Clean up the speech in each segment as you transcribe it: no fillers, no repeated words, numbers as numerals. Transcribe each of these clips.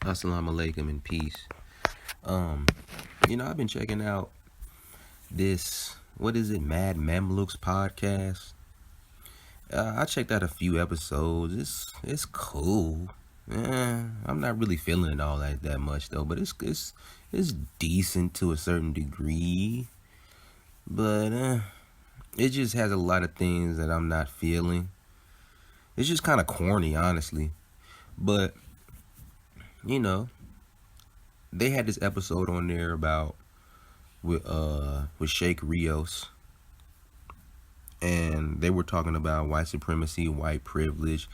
Assalamu alaikum and peace. I've been checking out this, what is it, Mad Mamluks podcast. I checked out a few episodes. It's cool. I'm not really feeling it all that much though, but it's decent to a certain degree. But it just has a lot of things that I'm not feeling. It's just kind of corny, honestly. But you know, they had this episode on there about with Sheikh Rios, and they were talking about white supremacy, white privilege.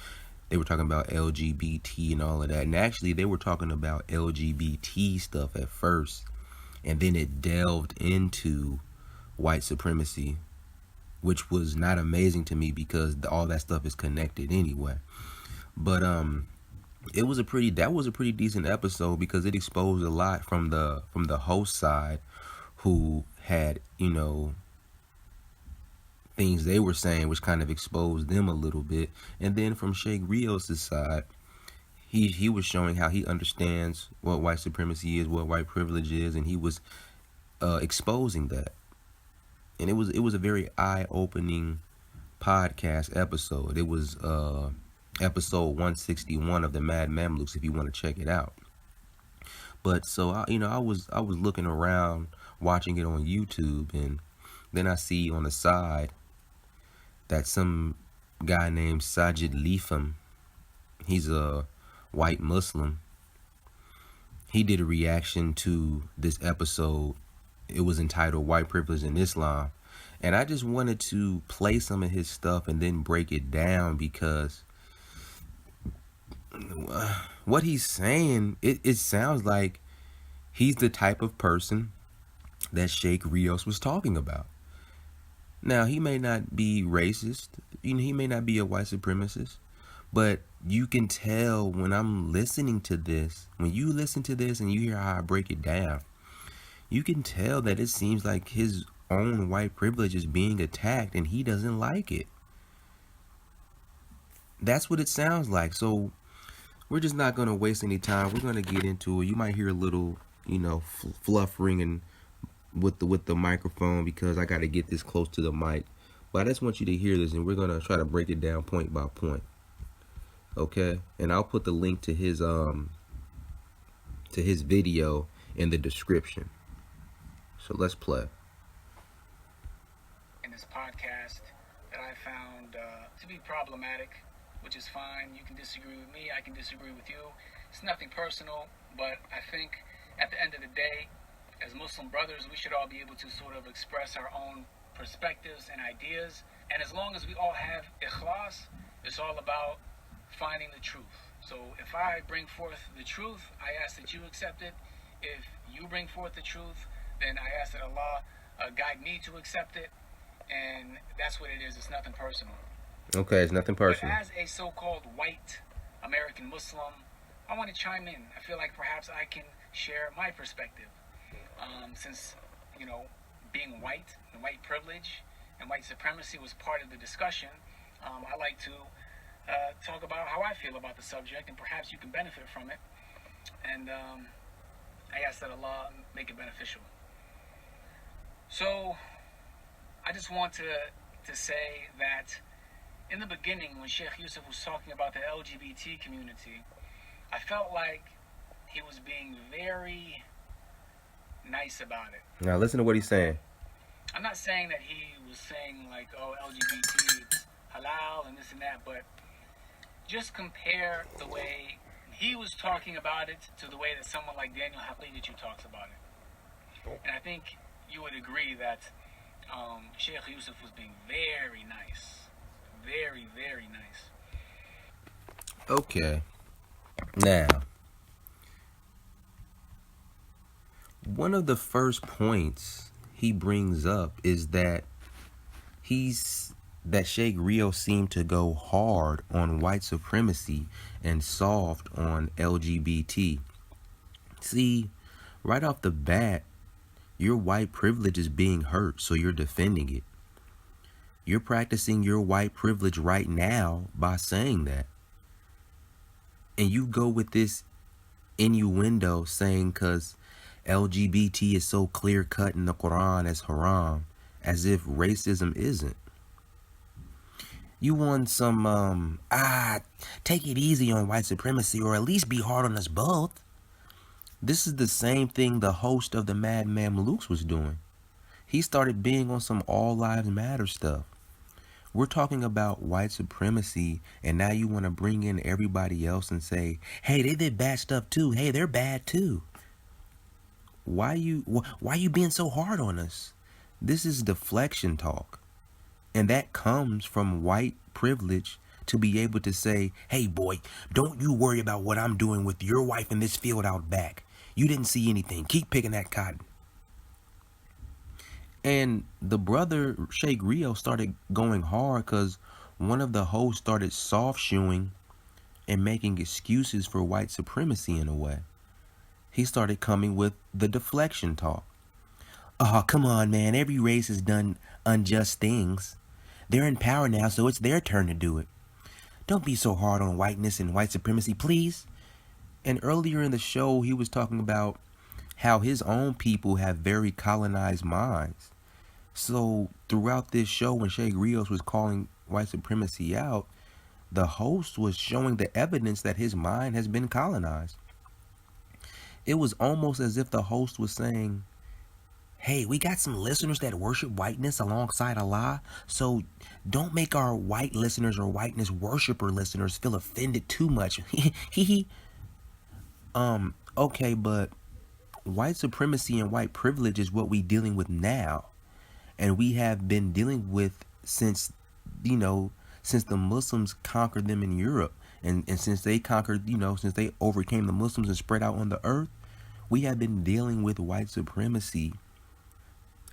They were talking about LGBT and all of that. And actually, they were talking about LGBT stuff at first, and then it delved into white supremacy, which was not amazing to me because all that stuff is connected anyway. But that was a pretty decent episode because it exposed a lot from the host side, who had, things they were saying which kind of exposed them a little bit. And then from Sheikh Rios' side, he was showing how he understands what white supremacy is, what white privilege is, and he was exposing that. And it was a very eye-opening podcast episode. It was episode 161 of the Mad Mamluks, if you want to check it out. But so I was looking around, watching it on YouTube, and then I see on the side that some guy named Sajid Lipham, he's a white Muslim, he did a reaction to this episode. It was entitled White Privilege in Islam. And I just wanted to play some of his stuff and then break it down, because what he's saying, it sounds like he's the type of person that Sheikh Rios was talking about. Now, he may not be racist, he may not be a white supremacist, but you can tell when I'm listening to this, when you listen to this and you hear how I break it down, you can tell that it seems like his own white privilege is being attacked and he doesn't like it. That's what it sounds like. So we're just not going to waste any time. We're going to get into it. You might hear a little, fluff ringing with the microphone because I got to get this close to the mic. But I just want you to hear this, and we're going to try to break it down point by point. Okay? And I'll put the link to his video in the description. So let's play. In this podcast that I found to be problematic, which is fine. You can disagree with me, I can disagree with you. It's nothing personal, but I think at the end of the day, as Muslim brothers, we should all be able to sort of express our own perspectives and ideas. And as long as we all have ikhlas, it's all about finding the truth. So if I bring forth the truth, I ask that you accept it. If you bring forth the truth, then I ask that Allah guide me to accept it. And that's what it is. It's nothing personal. Okay, it's nothing personal. But as a so-called white American Muslim, I want to chime in. I feel like perhaps I can share my perspective. Since, being white and white privilege and white supremacy was part of the discussion, I like to talk about how I feel about the subject, and perhaps you can benefit from it. And I ask that Allah make it beneficial. So I just want to say that in the beginning, when Sheikh Yusuf was talking about the LGBT community, I felt like he was being very nice about it. Now listen to what he's saying. I'm not saying that he was saying like, oh, LGBT is halal and this and that, but just compare the way he was talking about it to the way that someone like Daniel Haqiqatjou talks about it. And I think you would agree that Sheikh Yusuf was being very nice. Very, very nice. Okay. Now, one of the first points he brings up is that Sheikh Rio seemed to go hard on white supremacy and soft on LGBT. See, right off the bat, your white privilege is being hurt, so you're defending it. You're practicing your white privilege right now by saying that. And you go with this innuendo saying because LGBT is so clear cut in the Quran as haram, as if racism isn't. You want some, take it easy on white supremacy or at least be hard on us both. This is the same thing the host of the Mad Mamluks was doing. He started being on some all lives matter stuff. We're talking about white supremacy, and now you want to bring in everybody else and say, hey, they did bad stuff too. Hey, they're bad too. Why you being so hard on us? This is deflection talk. And that comes from white privilege to be able to say, hey boy, don't you worry about what I'm doing with your wife in this field out back. You didn't see anything. Keep picking that cotton. And the brother, Sheikh Rio, started going hard because one of the hosts started soft shoeing and making excuses for white supremacy in a way. He started coming with the deflection talk. Oh, come on, man. Every race has done unjust things. They're in power now, so it's their turn to do it. Don't be so hard on whiteness and white supremacy, please. And earlier in the show, he was talking about how his own people have very colonized minds. So throughout this show, when Sheikh Rios was calling white supremacy out, the host was showing the evidence that his mind has been colonized. It was almost as if the host was saying, hey, we got some listeners that worship whiteness alongside Allah, so don't make our white listeners or whiteness worshiper listeners feel offended too much. Okay, but white supremacy and white privilege is what we're dealing with now. And we have been dealing with since the Muslims conquered them in Europe. And since they conquered, since they overcame the Muslims and spread out on the earth, we have been dealing with white supremacy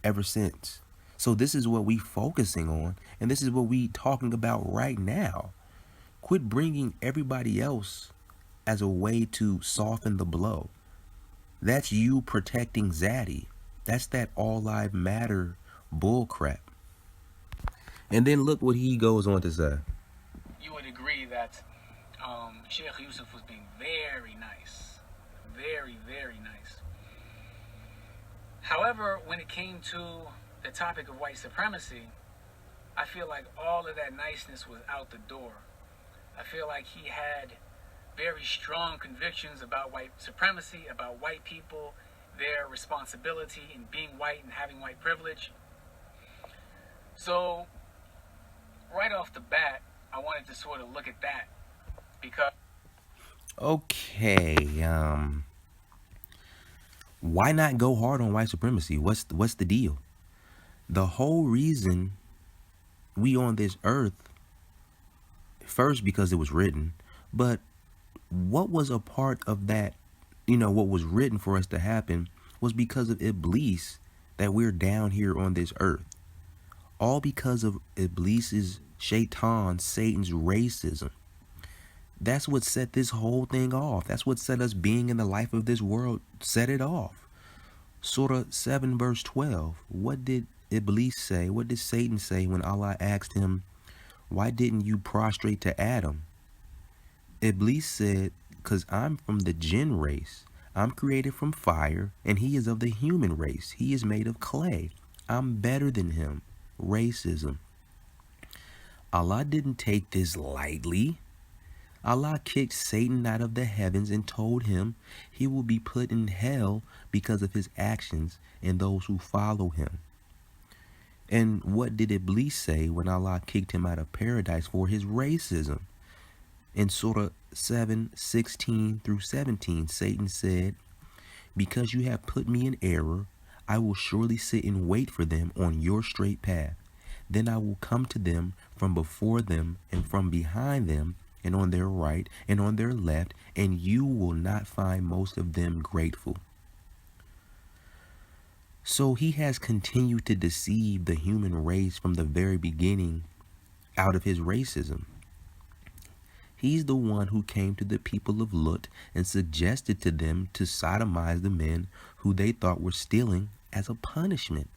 ever since. So this is what we focusing on, and this is what we talking about right now. Quit bringing everybody else as a way to soften the blow. That's you protecting Zaddy. That's that all lives matter bullcrap. And then look what he goes on to say. You would agree that Sheikh Yusuf was being very nice. Very, very nice. However, when it came to the topic of white supremacy, I feel like all of that niceness was out the door. I feel like he had very strong convictions about white supremacy, about white people, their responsibility in being white and having white privilege. So, right off the bat, I wanted to sort of look at that because... Okay, why not go hard on white supremacy? What's the deal? The whole reason we on this earth, first because it was written, but what was a part of that, what was written for us to happen was because of Iblis that we're down here on this earth. All because of Iblis's, Shaitan, Satan's racism. That's what set this whole thing off. That's what set us being in the life of this world, set it off. Surah 7 verse 12. What did Iblis say? What did Satan say when Allah asked him, why didn't you prostrate to Adam? Iblis said, because I'm from the jinn race. I'm created from fire, and he is of the human race. He is made of clay. I'm better than him. Racism. Allah didn't take this lightly. Allah kicked Satan out of the heavens and told him he will be put in hell because of his actions and those who follow him. And what did Iblis say when Allah kicked him out of paradise for his racism? In Surah 7:16 through 17, Satan said, because you have put me in error, I will surely sit and wait for them on your straight path. Then I will come to them from before them and from behind them and on their right and on their left, and you will not find most of them grateful. So he has continued to deceive the human race from the very beginning out of his racism. He's the one who came to the people of Lut and suggested to them to sodomize the men who they thought were stealing as a punishment.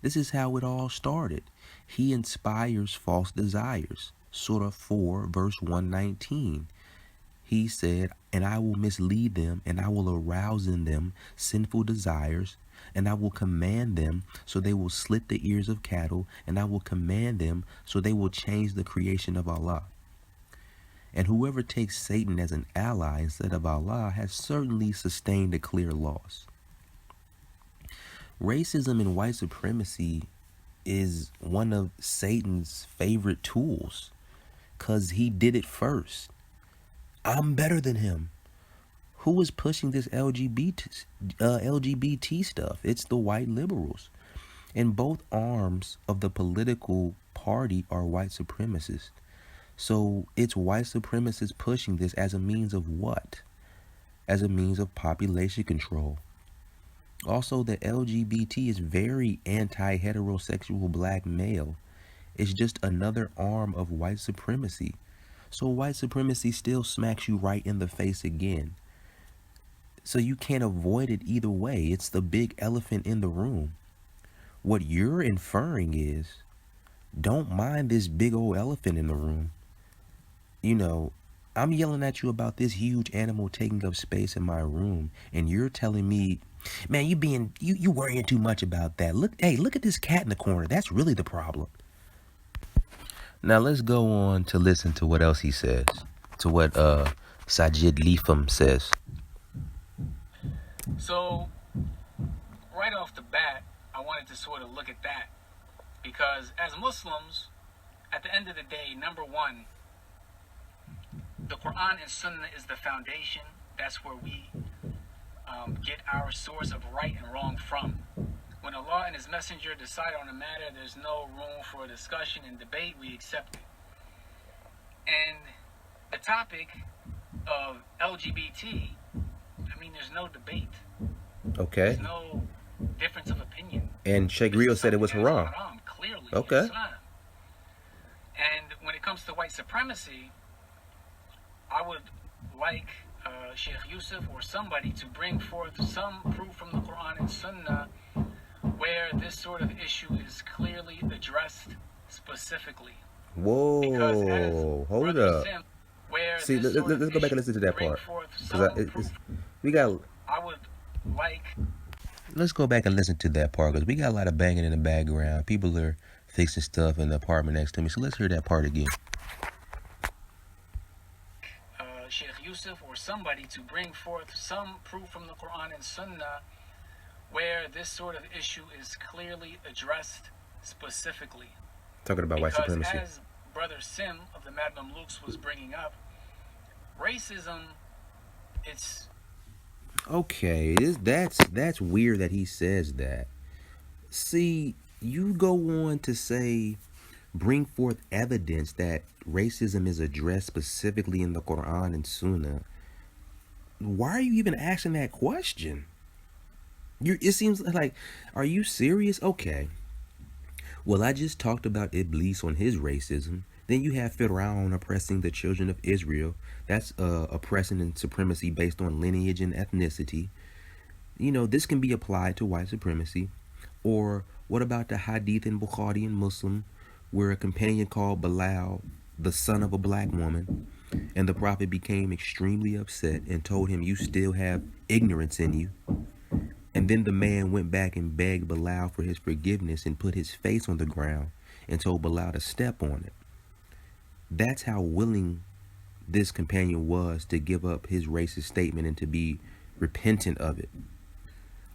This is how it all started. He inspires false desires. Surah 4 verse 119. He said, and I will mislead them, and I will arouse in them sinful desires, and I will command them so they will slit the ears of cattle, and I will command them so they will change the creation of Allah. And whoever takes Satan as an ally instead of Allah has certainly sustained a clear loss. Racism and white supremacy is one of Satan's favorite tools because he did it first. I'm better than him. Who is pushing this LGBT stuff? It's the white liberals. And both arms of the political party are white supremacists. So it's white supremacists pushing this as a means of what? As a means of population control. Also, the LGBT is very anti-heterosexual black male. It's just another arm of white supremacy. So white supremacy still smacks you right in the face again. So you can't avoid it either way. It's the big elephant in the room. What you're inferring is, don't mind this big old elephant in the room. You know, I'm yelling at you about this huge animal taking up space in my room, and you're telling me, man, you worrying too much about that. Look at this cat in the corner. That's really the problem. Now let's go on to listen to what else he says, to what Sajid Lipham says. So, right off the bat, I wanted to sort of look at that, because as Muslims, at the end of the day, number one, the Quran and Sunnah is the foundation. That's where we get our source of right and wrong from. When Allah and His Messenger decide on a matter, there's no room for discussion and debate. We accept it. And the topic of LGBT, I mean, there's no debate. Okay. There's no difference of opinion. And Sheikh Rio said it was haram. Clearly, okay. Islam. And when it comes to white supremacy, I would like Sheikh Yusuf or somebody to bring forth some proof from the Quran and Sunnah where this sort of issue is clearly addressed specifically. Whoa, hold up. See, let's go back and listen to that part. Let's go back and listen to that part, because we got a lot of banging in the background. People are fixing stuff in the apartment next to me, so let's hear that part again. Sheikh Yusuf or somebody to bring forth some proof from the Quran and Sunnah where this sort of issue is clearly addressed specifically. Talking about white supremacy. Because as Brother Sim of the Mad Mamluks was bringing up, racism, it's... Okay, that's weird that he says that. See, you go on to say, bring forth evidence that racism is addressed specifically in the Quran and Sunnah. Why are you even asking that question? It seems like, are you serious? Okay. Well, I just talked about Iblis on his racism. Then you have Pharaoh oppressing the children of Israel. That's oppression and supremacy based on lineage and ethnicity. You know, this can be applied to white supremacy. Or what about the Hadith in Bukhari and Muslim, where a companion called Bilal, the son of a black woman, and the Prophet became extremely upset and told him, you still have ignorance in you. And then the man went back and begged Bilal for his forgiveness and put his face on the ground and told Bilal to step on it. That's how willing this companion was to give up his racist statement and to be repentant of it.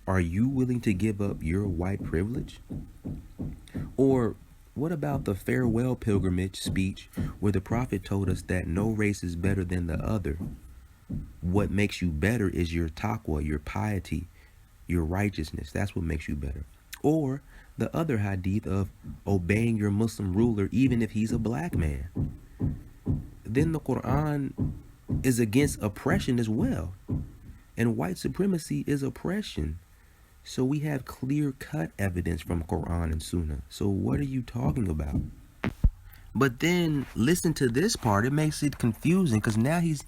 Are you willing to give up your white privilege? Or what about the farewell pilgrimage speech where the Prophet told us that no race is better than the other? What makes you better is your taqwa, your piety, your righteousness. That's what makes you better. Or the other hadith of obeying your Muslim ruler even if he's a black man. Then the Quran is against oppression as well. And white supremacy is oppression. So we have clear-cut evidence from Quran and Sunnah. So what are you talking about? But then listen to this part. It makes it confusing because now he's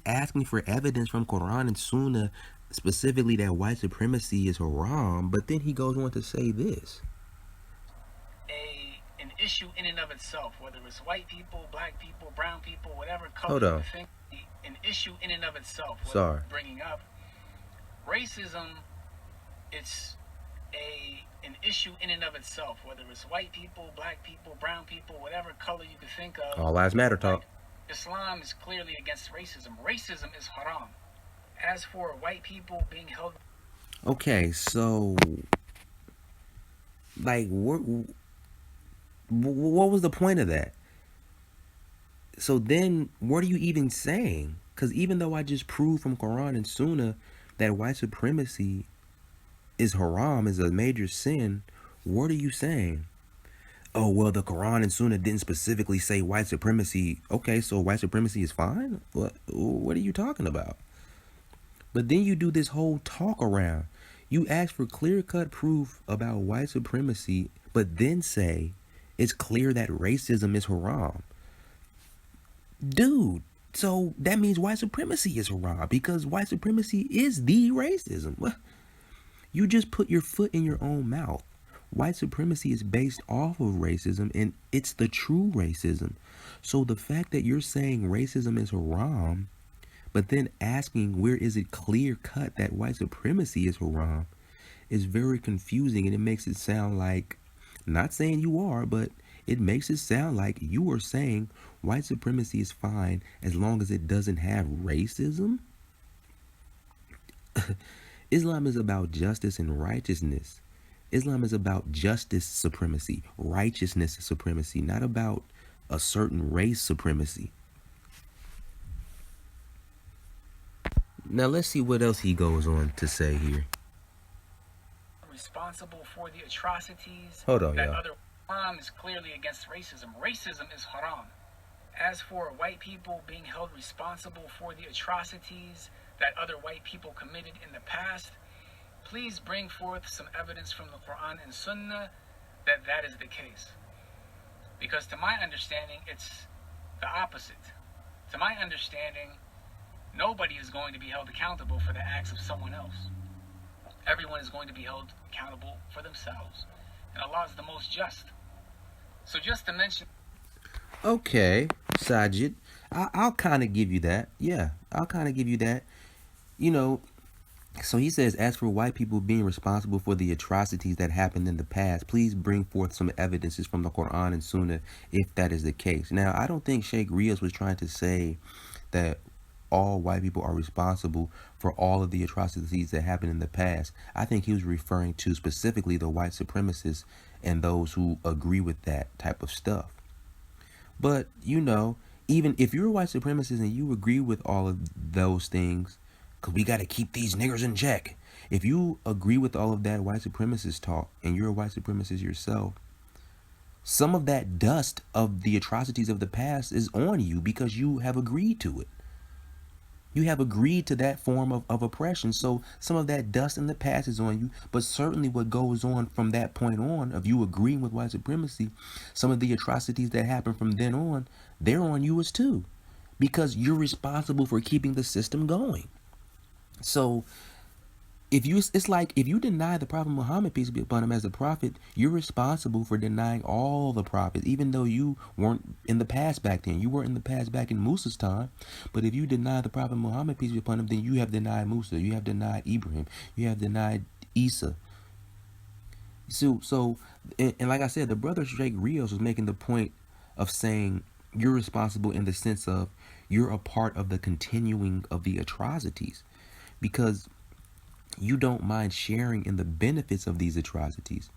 asking for evidence from Quran and Sunnah, specifically that white supremacy is haram. But then he goes on to say this. An issue in and of itself, whether it's white people, black people, brown people, whatever color Hold on. you think an issue in and of itself. Sorry. Bringing up racism, it's an issue in and of itself, whether it's white people, black people, brown people, whatever color you can think of. All lives matter talk. Islam is clearly against racism. Racism is haram. As for white people being held... Okay, so, like, what was the point of that? So then, what are you even saying? Because even though I just proved from Quran and Sunnah that white supremacy is haram, is a major sin, what are you saying? Oh, well, the Quran and Sunnah didn't specifically say white supremacy. Okay, so white supremacy is fine? What are you talking about? But then you do this whole talk around. You ask for clear-cut proof about white supremacy, but then say it's clear that racism is haram. Dude, so that means white supremacy is haram because white supremacy is the racism. You just put your foot in your own mouth. White supremacy is based off of racism, and it's the true racism. So the fact that you're saying racism is haram, but then asking where is it clear cut that white supremacy is haram, is very confusing, and it makes it sound like, not saying you are, but it makes it sound like you are saying white supremacy is fine as long as it doesn't have racism. Islam is about justice and righteousness. Islam is about justice supremacy, righteousness supremacy, not about a certain race supremacy. Now let's see what else he goes on to say here. Responsible for the atrocities Hold on, that y'all. other... Islam is clearly against racism. Racism is haram. As for white people being held responsible for the atrocities that other white people committed in the past, please bring forth some evidence from the Quran and Sunnah that that is the case. Because to my understanding, it's the opposite. To my understanding, nobody is going to be held accountable for the acts of someone else. Everyone is going to be held accountable for themselves. And Allah is the most just. So just to mention... Okay, Sajid, I'll kind of give you that. Yeah, I'll kind of give you that. You know, so he says, as for white people being responsible for the atrocities that happened in the past, please bring forth some evidences from the Quran and Sunnah if that is the case. Now, I don't think Sheikh Rios was trying to say that all white people are responsible for all of the atrocities that happened in the past. I think he was referring to specifically the white supremacists and those who agree with that type of stuff. But, you know, even if you're a white supremacist and you agree with all of those things, because we got to keep these niggers in check. If you agree with all of that white supremacist talk and you're a white supremacist yourself, some of that dust of the atrocities of the past is on you because you have agreed to it. You have agreed to that form of oppression. So some of that dust in the past is on you. But certainly what goes on from that point on of you agreeing with white supremacy, some of the atrocities that happen from then on, they're on you as too. Because you're responsible for keeping the system going. So it's like if you deny the Prophet Muhammad, peace be upon him, as a prophet, you're responsible for denying all the prophets, even though you weren't in the past back then. You weren't in the past back in Musa's time. But if you deny the Prophet Muhammad, peace be upon him, then you have denied Musa. You have denied Ibrahim. You have denied Isa. So and like I said, the brother Sheikh Rios was making the point of saying you're responsible in the sense of you're a part of the continuing of the atrocities. Because you don't mind sharing in the benefits of these atrocities.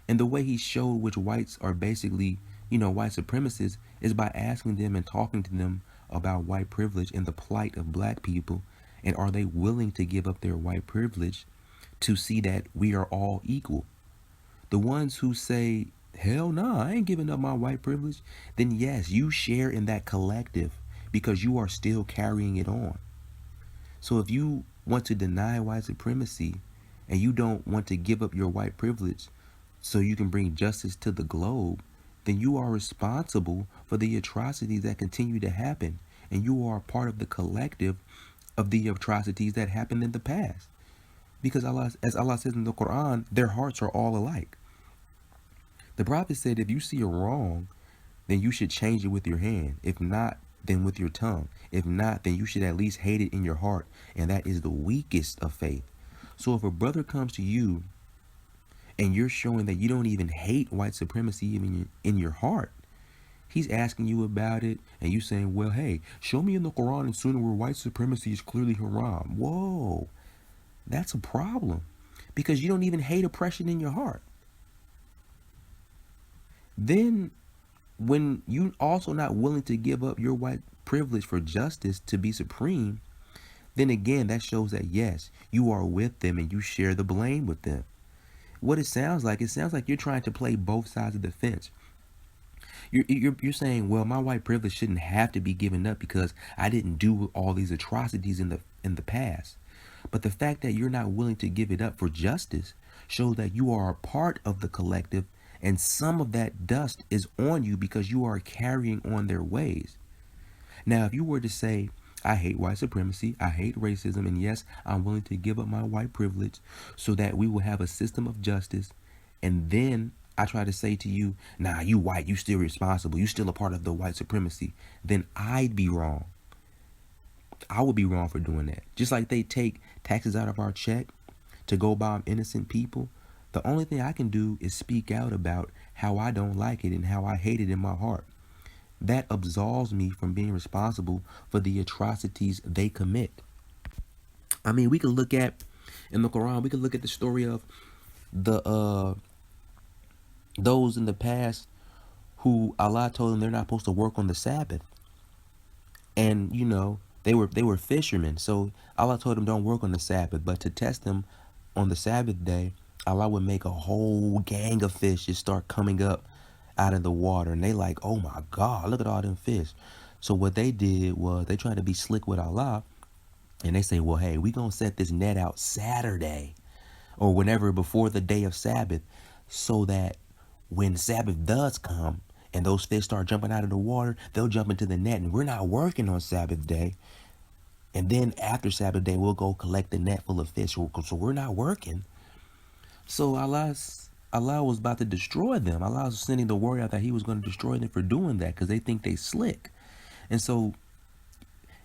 And the way he showed which whites are basically, white supremacists is by asking them and talking to them about white privilege and the plight of black people. And are they willing to give up their white privilege to see that we are all equal? The ones who say, hell no, I ain't giving up my white privilege, then yes, you share in that collective because you are still carrying it on. So if you want to deny white supremacy and you don't want to give up your white privilege so you can bring justice to the globe, then you are responsible for the atrocities that continue to happen. And you are part of the collective of the atrocities that happened in the past. Because Allah, as Allah says in the Quran, their hearts are all alike. The Prophet said if you see a wrong, then you should change it with your hand. If not, than with your tongue. If not, then you should at least hate it in your heart, and that is the weakest of faith. So if a brother comes to you and you're showing that you don't even hate white supremacy even in your heart, he's asking you about it, and you saying, well, hey, show me in the Quran and Sunnah where white supremacy is clearly haram. Whoa, that's a problem, because you don't even hate oppression in your heart. Then when you also not willing to give up your white privilege for justice to be supreme, then again, that shows that yes, you are with them and you share the blame with them. What it sounds like you're trying to play both sides of the fence. You're saying, well, my white privilege shouldn't have to be given up because I didn't do all these atrocities in the past. But the fact that you're not willing to give it up for justice shows that you are a part of the collective, and some of that dust is on you because you are carrying on their ways. Now, if you were to say, I hate white supremacy, I hate racism, and yes, I'm willing to give up my white privilege so that we will have a system of justice, and then I try to say to you, nah, you white, you still responsible, you still a part of the white supremacy, then I'd be wrong. I would be wrong for doing that. Just like they take taxes out of our check to go bomb innocent people, the only thing I can do is speak out about how I don't like it and how I hate it in my heart. That absolves me from being responsible for the atrocities they commit. I mean, we can look at, in the Quran, we can look at the story of the those in the past who Allah told them they're not supposed to work on the Sabbath. And, you know, they were fishermen. So Allah told them don't work on the Sabbath. But to test them on the Sabbath day, Allah would make a whole gang of fish just start coming up out of the water. And they like, oh my God, look at all them fish. So what they did was they tried to be slick with Allah. And they say, well, hey, we going to set this net out Saturday or whenever before the day of Sabbath, so that when Sabbath does come and those fish start jumping out of the water, they'll jump into the net, and we're not working on Sabbath day. And then after Sabbath day, we'll go collect the net full of fish. So we're not working. So Allah was about to destroy them. Allah was sending the word out that he was going to destroy them for doing that because they think they slick. And so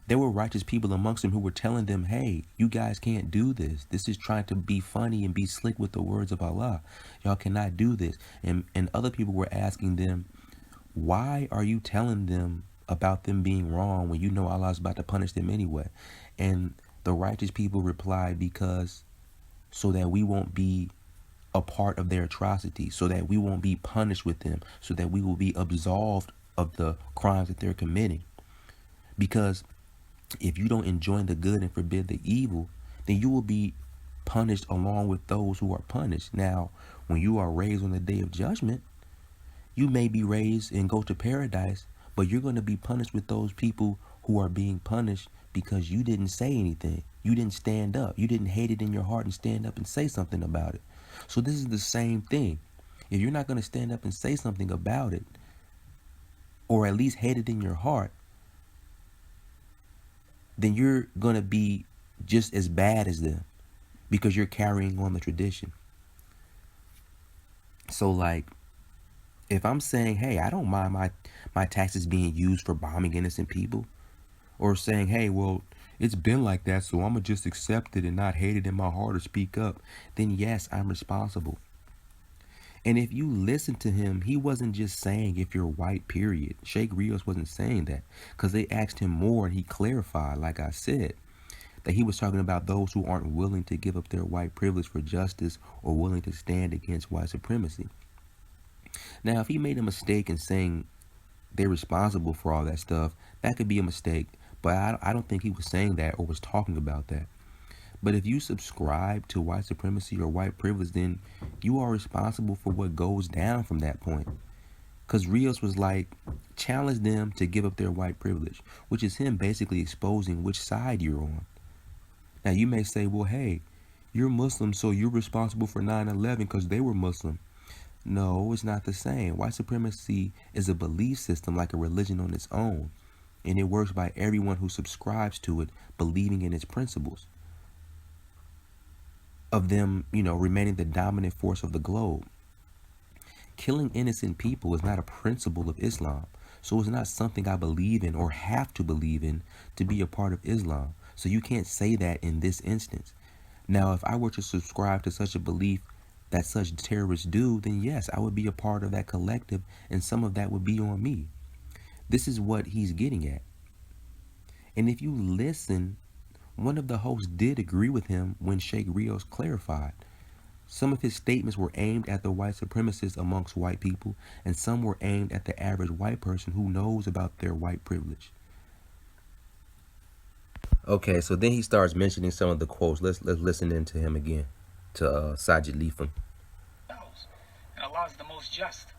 there were righteous people amongst them who were telling them, hey, you guys can't do this. This is trying to be funny and be slick with the words of Allah. Y'all cannot do this. And other people were asking them, why are you telling them about them being wrong when you know Allah is about to punish them anyway? And the righteous people replied, because so that we won't be a part of their atrocities, so that we won't be punished with them, so that we will be absolved of the crimes that they're committing. Because if you don't enjoin the good and forbid the evil, then you will be punished along with those who are punished. Now, when you are raised on the day of judgment, you may be raised and go to paradise, but you're going to be punished with those people who are being punished because you didn't say anything. You didn't stand up. You didn't hate it in your heart and stand up and say something about it. So this is the same thing. If you're not going to stand up and say something about it, or at least hate it in your heart, then you're going to be just as bad as them because you're carrying on the tradition. So like, if I'm saying, hey, I don't mind my taxes being used for bombing innocent people, or saying, hey, well, it's been like that, so I'm going to just accept it and not hate it in my heart or speak up, then yes, I'm responsible. And if you listen to him, he wasn't just saying if you're white, period. Sheikh Rios wasn't saying that, because they asked him more and he clarified, like I said, that he was talking about those who aren't willing to give up their white privilege for justice or willing to stand against white supremacy. Now, if he made a mistake in saying they're responsible for all that stuff, that could be a mistake, but I don't think he was saying that or was talking about that. But if you subscribe to white supremacy or white privilege, then you are responsible for what goes down from that point. Because Rios was like, challenge them to give up their white privilege, which is him basically exposing which side you're on. Now, you may say, well, hey, you're Muslim, so you're responsible for 9/11 because they were Muslim. No, it's not the same. White supremacy is a belief system like a religion on its own, and it works by everyone who subscribes to it, believing in its principles of them, remaining the dominant force of the globe. Killing innocent people is not a principle of Islam. So it's not something I believe in or have to believe in to be a part of Islam. So you can't say that in this instance. Now, if I were to subscribe to such a belief that such terrorists do, then yes, I would be a part of that collective, and some of that would be on me. This is what he's getting at. And if you listen, one of the hosts did agree with him when Sheikh Rios clarified. Some of his statements were aimed at the white supremacists amongst white people, and some were aimed at the average white person who knows about their white privilege. Okay, so then he starts mentioning some of the quotes. Let's listen in to him again, to Sajid Lipham. And Allah is the most just.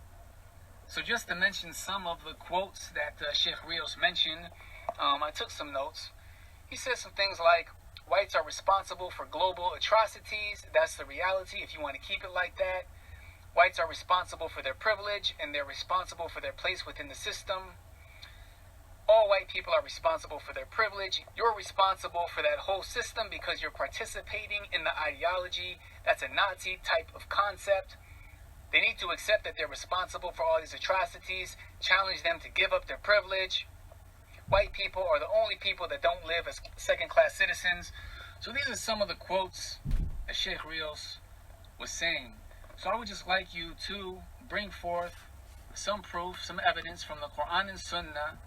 So just to mention some of the quotes that Sheikh Rios mentioned, I took some notes. He says some things like, whites are responsible for global atrocities. That's the reality if you want to keep it like that. Whites are responsible for their privilege, and they're responsible for their place within the system. All white people are responsible for their privilege. You're responsible for that whole system because you're participating in the ideology. That's a Nazi type of concept. They need to accept that they're responsible for all these atrocities, challenge them to give up their privilege. White people are the only people that don't live as second-class citizens. So these are some of the quotes that Sheikh Rios was saying. So I would just like you to bring forth some proof, some evidence from the Quran and Sunnah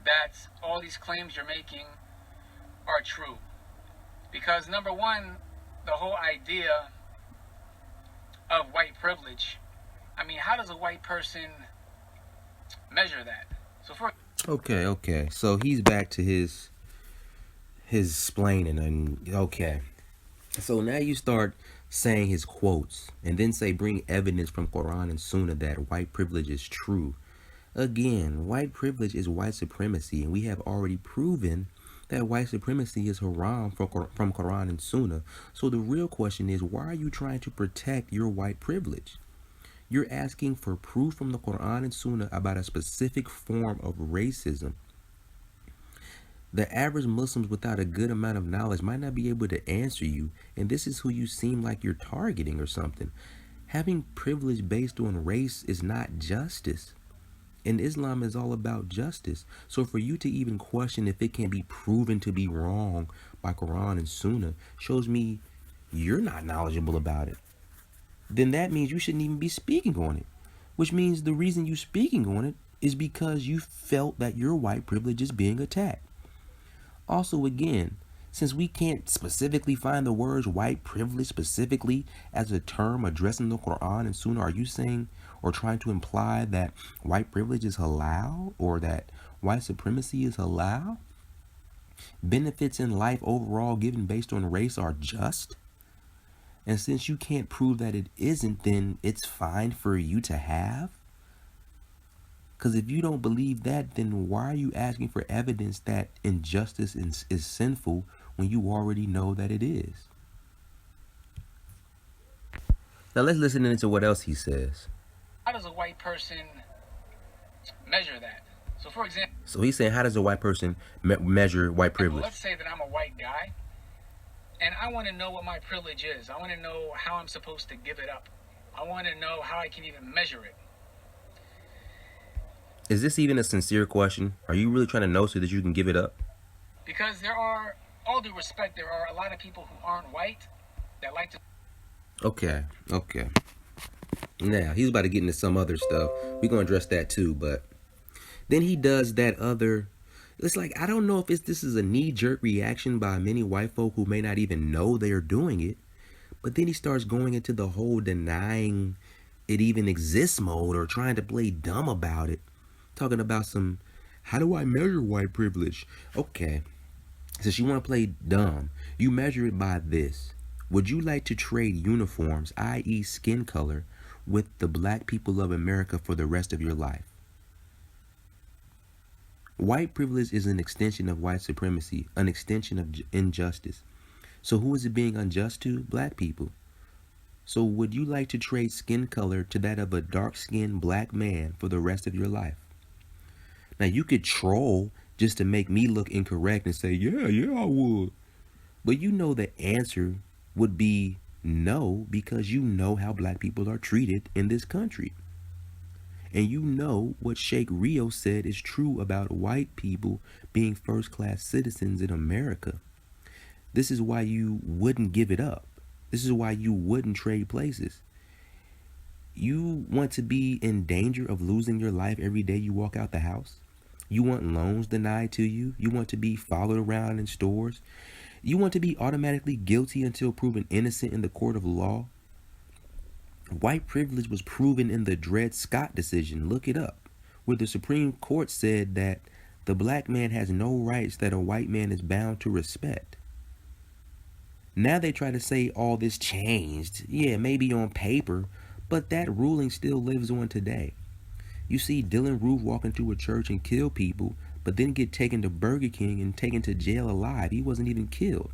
that all these claims you're making are true. Because number one, the whole idea of white privilege, I mean, how does a white person measure that? Okay. So he's back to his explaining, and okay. So now you start saying his quotes, and then say bring evidence from Quran and Sunnah that white privilege is true. Again, white privilege is white supremacy, and we have already proven that white supremacy is haram from Quran and Sunnah. So the real question is, why are you trying to protect your white privilege? You're asking for proof from the Quran and Sunnah about a specific form of racism. The average Muslims without a good amount of knowledge might not be able to answer you, and this is who you seem like you're targeting or something. Having privilege based on race is not justice. And Islam is all about justice. So for you to even question if it can be proven to be wrong by Quran and Sunnah shows me you're not knowledgeable about it. Then that means you shouldn't even be speaking on it. Which means the reason you're speaking on it is because you felt that your white privilege is being attacked. Also, again, since we can't specifically find the words white privilege specifically as a term addressing the Quran and Sunnah, are you saying or trying to imply that white privilege is halal or that white supremacy is halal? Benefits in life overall given based on race are just? And since you can't prove that it isn't, then it's fine for you to have? Because if you don't believe that, then why are you asking for evidence that injustice is sinful when you already know that it is? Now let's listen into what else he says. How does a white person measure that? So for example, so he's saying, how does a white person measure white privilege? Let's say that I'm a white guy, and I want to know what my privilege is. I want to know how I'm supposed to give it up. I want to know how I can even measure it. Is this even a sincere question? Are you really trying to know so that you can give it up? Because there are, all due respect, there are a lot of people who aren't white that like to... Okay. Now, he's about to get into some other stuff. We're going to address that too, but then he does that other... It's like, I don't know if this is a knee-jerk reaction by many white folk who may not even know they're doing it, but then he starts going into the whole denying it even exists mode or trying to play dumb about it. Talking about some, how do I measure white privilege? Okay, since you want to play dumb, you measure it by this. Would you like to trade uniforms, i.e. skin color, with the black people of America for the rest of your life? White privilege is an extension of white supremacy, an extension of injustice. So who is it being unjust to? Black people. So would you like to trade skin color to that of a dark-skinned black man for the rest of your life? Now, you could troll just to make me look incorrect and say, yeah, I would. But you know the answer would be no, because you know how black people are treated in this country. And you know what Sheikh Rio said is true about white people being first class citizens in America. This is why you wouldn't give it up. This is why you wouldn't trade places. You want to be in danger of losing your life every day you walk out the house? You want loans denied to you? You want to be followed around in stores? You want to be automatically guilty until proven innocent in the court of law? White privilege was proven in the Dred Scott decision, look it up, where the Supreme Court said that the black man has no rights that a white man is bound to respect. Now they try to say all this changed. Yeah, maybe on paper, but that ruling still lives on today. You see Dylan Roof walk into a church and kill people, but then get taken to Burger King and taken to jail alive. He wasn't even killed.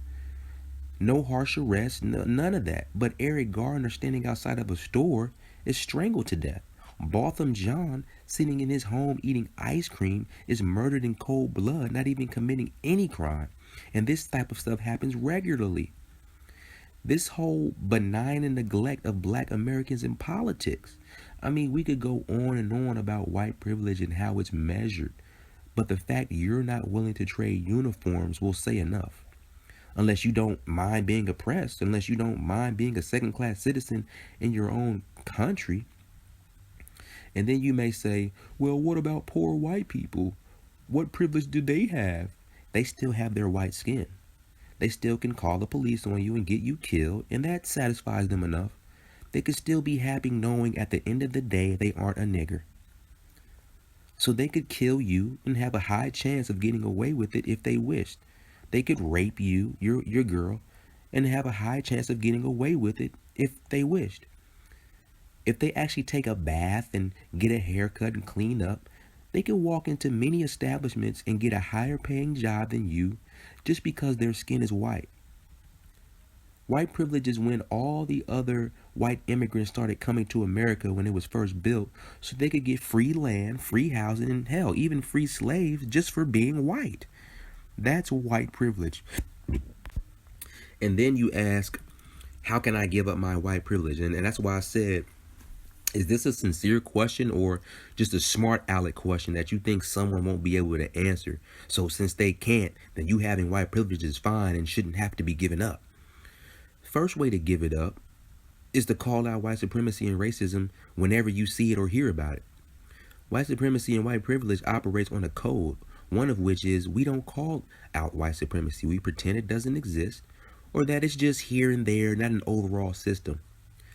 No harsh arrest, none of that. But Eric Garner standing outside of a store is strangled to death. Botham Jean sitting in his home eating ice cream is murdered in cold blood, not even committing any crime. And this type of stuff happens regularly. This whole benign neglect of black Americans in politics. I mean, we could go on and on about white privilege and how it's measured, but the fact you're not willing to trade uniforms will say enough. Unless you don't mind being oppressed, unless you don't mind being a second-class citizen in your own country. And then you may say, well, what about poor white people? What privilege do they have? They still have their white skin. They still can call the police on you and get you killed, and that satisfies them enough. They could still be happy knowing at the end of the day they aren't a nigger. So they could kill you and have a high chance of getting away with it if they wished. They could rape you, your girl, and have a high chance of getting away with it if they wished. If they actually take a bath and get a haircut and clean up, they could walk into many establishments and get a higher paying job than you just because their skin is white. White privilege is when all the other white immigrants started coming to America when it was first built so they could get free land, free housing, and hell, even free slaves just for being white. That's white privilege. And then you ask, how can I give up my white privilege? And that's why I said, is this a sincere question or just a smart aleck question that you think someone won't be able to answer? So since they can't, then you having white privilege is fine and shouldn't have to be given up. First way to give it up is to call out white supremacy and racism whenever you see it or hear about it. White supremacy and white privilege operates on a code, one of which is we don't call out white supremacy. We pretend it doesn't exist or that it's just here and there, not an overall system.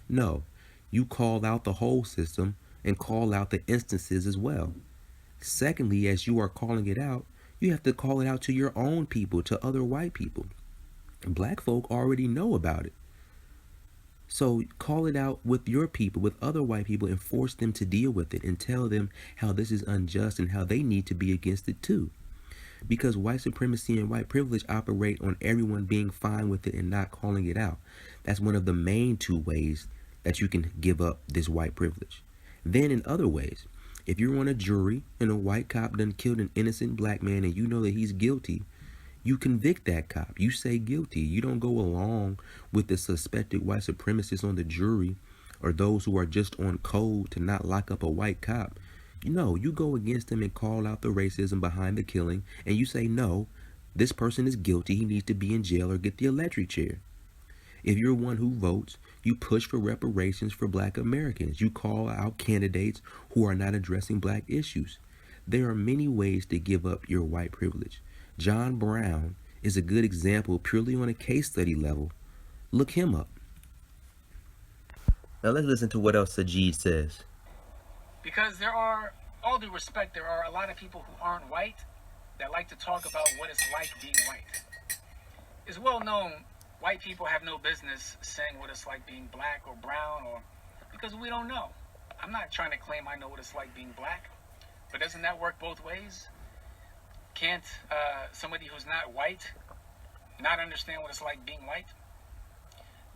No. You call out the whole system and call out the instances as well. Secondly, as you are calling it out, you have to call it out to your own people, to other white people. Black folk already know about it. So call it out with your people, with other white people, and force them to deal with it and tell them how this is unjust and how they need to be against it too. Because white supremacy and white privilege operate on everyone being fine with it and not calling it out. That's one of the main two ways that you can give up this white privilege. Then in other ways, if you're on a jury and a white cop done killed an innocent black man and you know that he's guilty, you convict that cop. You say guilty. You don't go along with the suspected white supremacists on the jury or those who are just on code to not lock up a white cop. No, you go against them and call out the racism behind the killing and you say, no, this person is guilty. He needs to be in jail or get the electric chair. If you're one who votes, you push for reparations for black Americans. You call out candidates who are not addressing black issues. There are many ways to give up your white privilege. John Brown is a good example purely on a case study level. Look him up. Now let's listen to what else Sajiid says. Because there are, all due respect, there are a lot of people who aren't white that like to talk about what it's like being white. It's well known white people have no business saying what it's like being black or brown, or because we don't know. I'm not trying to claim I know what it's like being black, but doesn't that work both ways? Can't somebody who's not white not understand what it's like being white?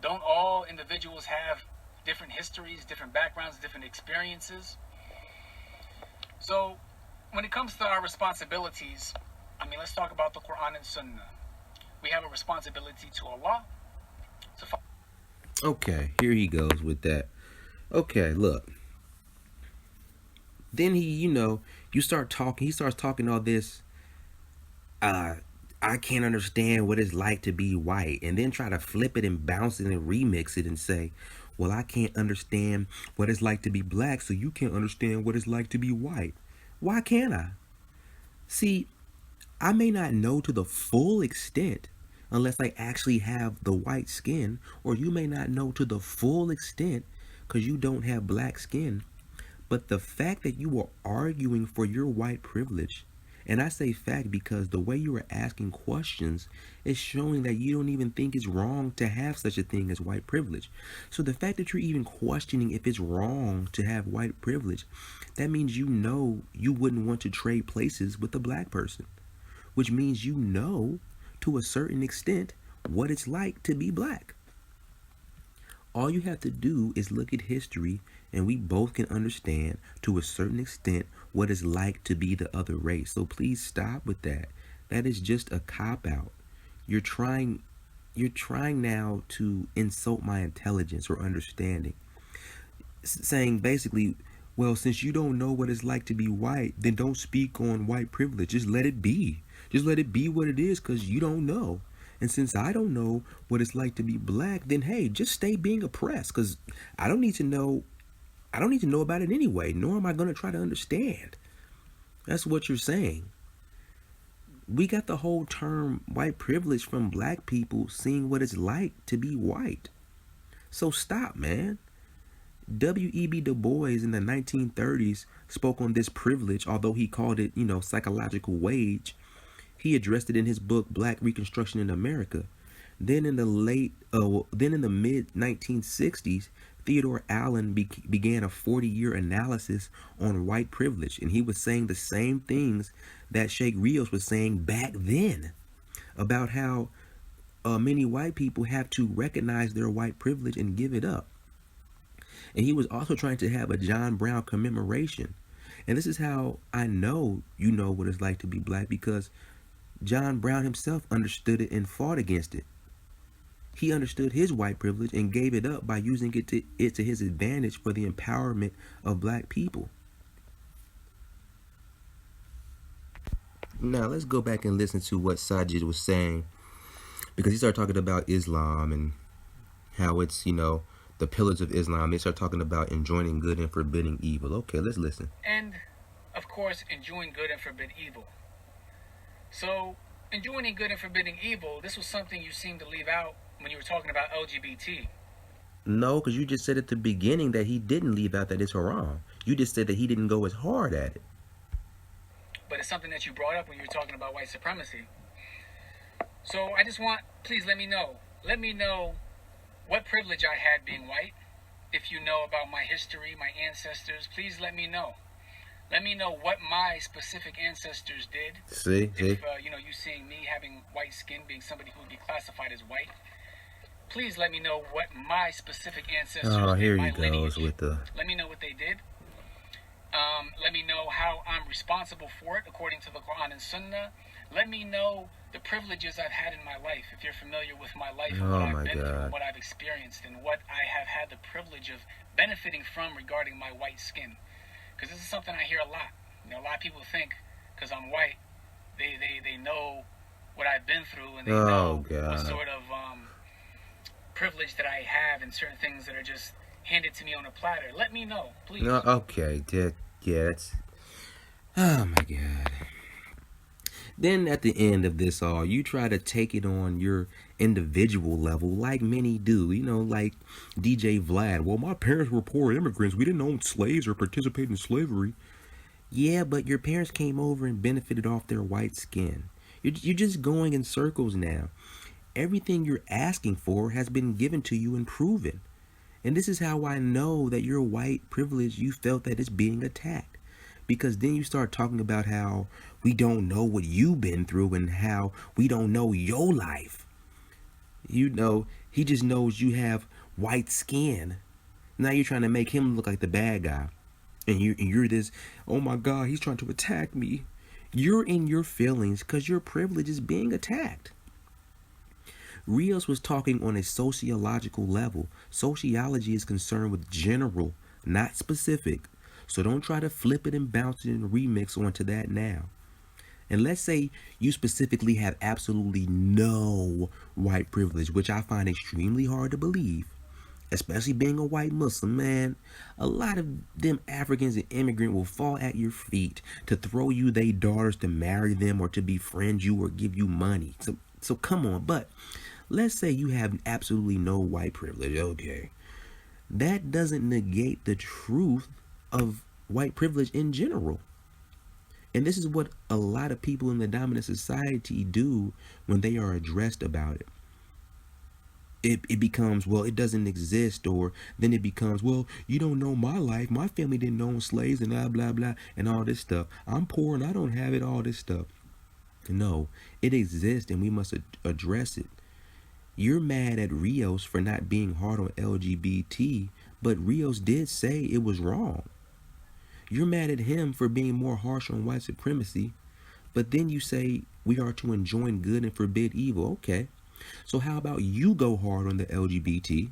Don't all individuals have different histories, different backgrounds, different experiences? So when it comes to our responsibilities, let's talk about the Quran and Sunnah. We have a responsibility to Allah. Okay, here he goes with that. Okay, look. Then you start talking. He starts talking all this. Uh, I can't understand what it's like to be white, and then try to flip it and bounce it and remix it and say, well, I can't understand what it's like to be black, so you can't understand what it's like to be white. Why can't I? See, I may not know to the full extent unless I actually have the white skin, or you may not know to the full extent because you don't have black skin. But the fact that you are arguing for your white privilege, and I say fact because the way you are asking questions is showing that you don't even think it's wrong to have such a thing as white privilege. So the fact that you're even questioning if it's wrong to have white privilege, that means you know you wouldn't want to trade places with a black person, which means you know to a certain extent what it's like to be black. All you have to do is look at history, and we both can understand to a certain extent what it's like to be the other race. So please stop with that. That is just a cop out. You're trying now to insult my intelligence or understanding. Saying basically, well, since you don't know what it's like to be white, then don't speak on white privilege. Just let it be. Just let it be what it is because you don't know. And since I don't know what it's like to be black, then hey, just stay being oppressed because I don't need to know. I don't need to know about it anyway, nor am I going to try to understand. That's what you're saying. We got the whole term white privilege from black people seeing what it's like to be white. So stop, man. W.E.B. Du Bois in the 1930s spoke on this privilege, although he called it, psychological wage. He addressed it in his book Black Reconstruction in America. Then in the mid 1960s, Theodore Allen began a 40-year analysis on white privilege, and he was saying the same things that Sheikh Rios was saying back then about how many white people have to recognize their white privilege and give it up. And he was also trying to have a John Brown commemoration. And this is how I know you know what it's like to be black, because John Brown himself understood it and fought against it. He understood his white privilege and gave it up by using it to his advantage for the empowerment of black people. Now let's go back and listen to what Sajid was saying, because he started talking about Islam and how it's, the pillars of Islam. They start talking about enjoining good and forbidding evil. Okay, let's listen. And, of course, enjoin good and forbid evil. So, enjoining good and forbidding evil, this was something you seemed to leave out when you were talking about LGBT. No, because you just said at the beginning that he didn't leave out that it's haram. You just said that he didn't go as hard at it. But it's something that you brought up when you were talking about white supremacy. So I just want, please let me know. Let me know what privilege I had being white. If you know about my history, my ancestors, please let me know. Let me know what my specific ancestors did. See? If, you seeing me having white skin, being somebody who would be classified as white, please let me know what my specific ancestors did. Oh, here he my goes lineage. with the... Let me know what they did. Let me know how I'm responsible for it according to the Quran and Sunnah. Let me know the privileges I've had in my life. If you're familiar with my life and what I've been through and what I've experienced and what I have had the privilege of benefiting from regarding my white skin. Because this is something I hear a lot. A lot of people think because I'm white, they know what I've been through and they know what sort of privilege that I have and certain things that are just handed to me on a platter. Let me know, please. No, okay, that's... Oh my God. Then at the end of this all, you try to take it on your individual level like many do, like DJ Vlad. Well, my parents were poor immigrants. We didn't own slaves or participate in slavery. Yeah, but your parents came over and benefited off their white skin. You're just going in circles now. Everything you're asking for has been given to you and proven. And this is how I know that your white privilege, you felt that it's being attacked. Because then you start talking about how we don't know what you've been through and how we don't know your life. He just knows you have white skin. Now you're trying to make him look like the bad guy. And you're this, oh my God, he's trying to attack me. You're in your feelings because your privilege is being attacked. Rios was talking on a sociological level. Sociology is concerned with general, not specific. So don't try to flip it and bounce it and remix onto that now. And let's say you specifically have absolutely no white privilege, which I find extremely hard to believe, especially being a white Muslim, man. A lot of them Africans and immigrants will fall at your feet to throw you their daughters to marry them or to befriend you or give you money. So come on. But let's say you have absolutely no white privilege. Okay. That doesn't negate the truth of white privilege in general. And this is what a lot of people in the dominant society do when they are addressed about it. It becomes, well, it doesn't exist, or then it becomes, well, you don't know my life. My family didn't own slaves and blah, blah, blah, and all this stuff. I'm poor and I don't have it, all this stuff. No, it exists and we must address it. You're mad at Rios for not being hard on LGBT, but Rios did say it was wrong. You're mad at him for being more harsh on white supremacy, but then you say we are to enjoin good and forbid evil. Okay, so how about you go hard on the LGBT?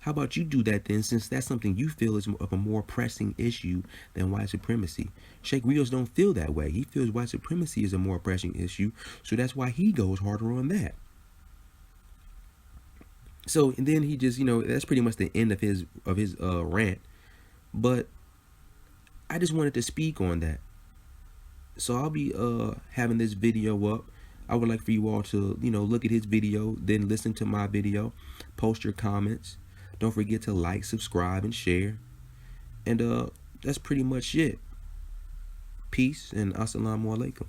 How about you do that then, since that's something you feel is of a more pressing issue than white supremacy? Sheikh Rios don't feel that way. He feels white supremacy is a more pressing issue, so that's why he goes harder on that. So, and then he just, that's pretty much the end of his rant. But I just wanted to speak on that. So I'll be having this video up. I would like for you all to, look at his video, then listen to my video, post your comments. Don't forget to like, subscribe, and share. And that's pretty much it. Peace and assalamu alaikum.